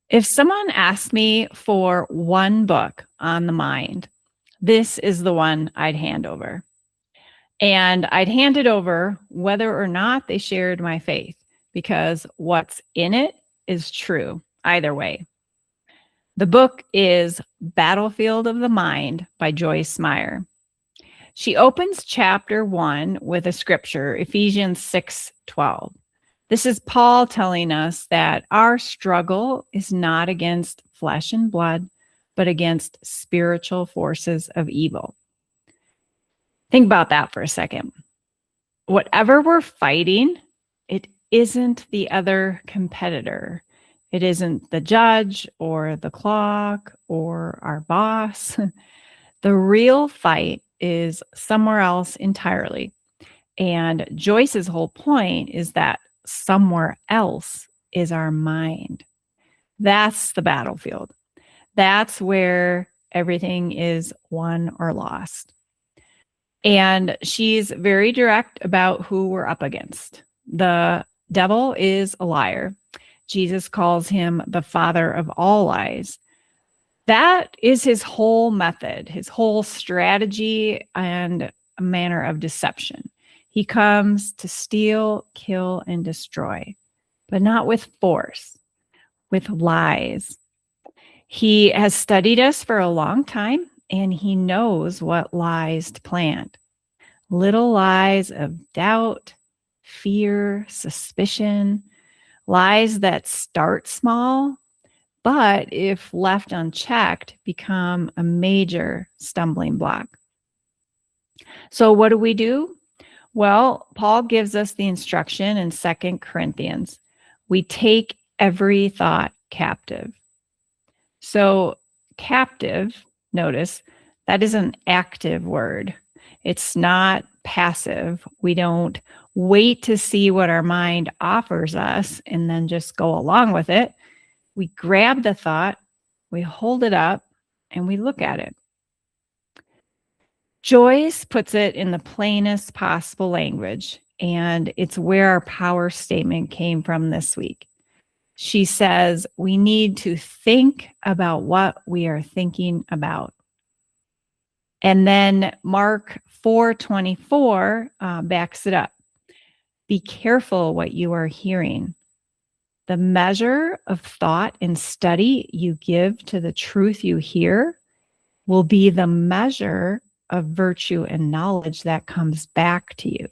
If someone asked me for one book on the mind, this is the one I'd hand over. And I'd hand it over whether or not they shared my faith, because what's in it is true either way. The book is Battlefield of the Mind by Joyce Meyer. She opens chapter 1 with a scripture, Ephesians 6:12. This is Paul telling us that our struggle is not against flesh and blood, but against spiritual forces of evil. Think about that for a second. Whatever we're fighting, it isn't the other competitor. It isn't the judge or the clock or our boss. The real fight is somewhere else entirely. And Joyce's whole point is that somewhere else is our mind. That's the battlefield. That's where everything is won or lost. And she's very direct about who we're up against. The devil is a liar. Jesus calls him the father of all lies. That is his whole method, his whole strategy and manner of deception. He comes to steal, kill, and destroy, but not with force, with lies. He has studied us for a long time, and he knows what lies to plant. Little lies of doubt, fear, suspicion, lies that start small, but if left unchecked, become a major stumbling block. So what do? Well, Paul gives us the instruction in 2 Corinthians. We take every thought captive. So captive, notice, that is an active word. It's not passive. We don't wait to see what our mind offers us and then just go along with it. We grab the thought, we hold it up, and we look at it. Joyce puts it in the plainest possible language, and it's where our power statement came from this week. She says we need to think about what we are thinking about. And then Mark 4:24 backs it up. Be careful what you are hearing. The measure of thought and study you give to the truth you hear will be the measure of virtue and knowledge that comes back to you.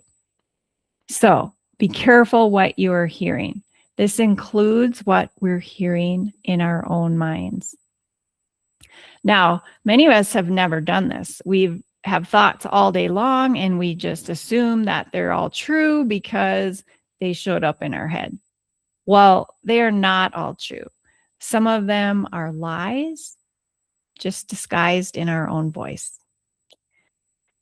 So be careful what you are hearing. This includes what we're hearing in our own minds. Now, many of us have never done this. We have thoughts all day long, and we just assume that they're all true because they showed up in our head. Well, they are not all true. Some of them are lies, just disguised in our own voice.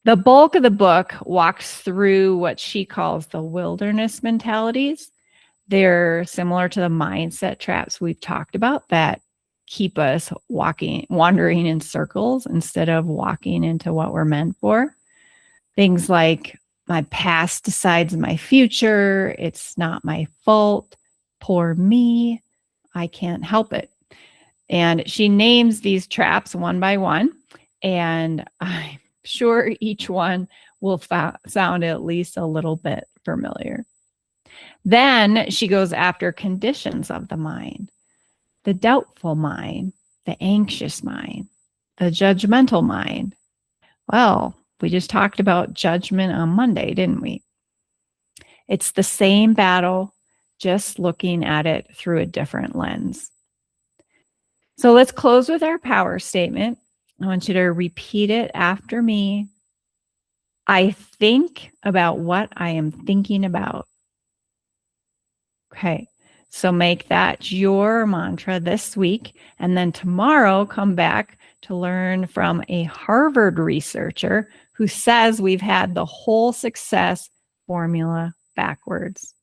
The bulk of the book walks through what she calls the wilderness mentalities. They're similar to the mindset traps we've talked about that keep us wandering in circles instead of walking into what we're meant for. Things like, my past decides my future, it's not my fault, poor me, I can't help it. And she names these traps one by one, and I'm sure each one will sound at least a little bit familiar. Then she goes after conditions of the mind: the doubtful mind, the anxious mind, the judgmental mind. Well, we just talked about judgment on Monday, didn't we? It's the same battle, just looking at it through a different lens. So let's close with our power statement. I want you to repeat it after me. I think about what I am thinking about. Okay, so make that your mantra this week. And then tomorrow, come back to learn from a Harvard researcher who says we've had the whole success formula backwards.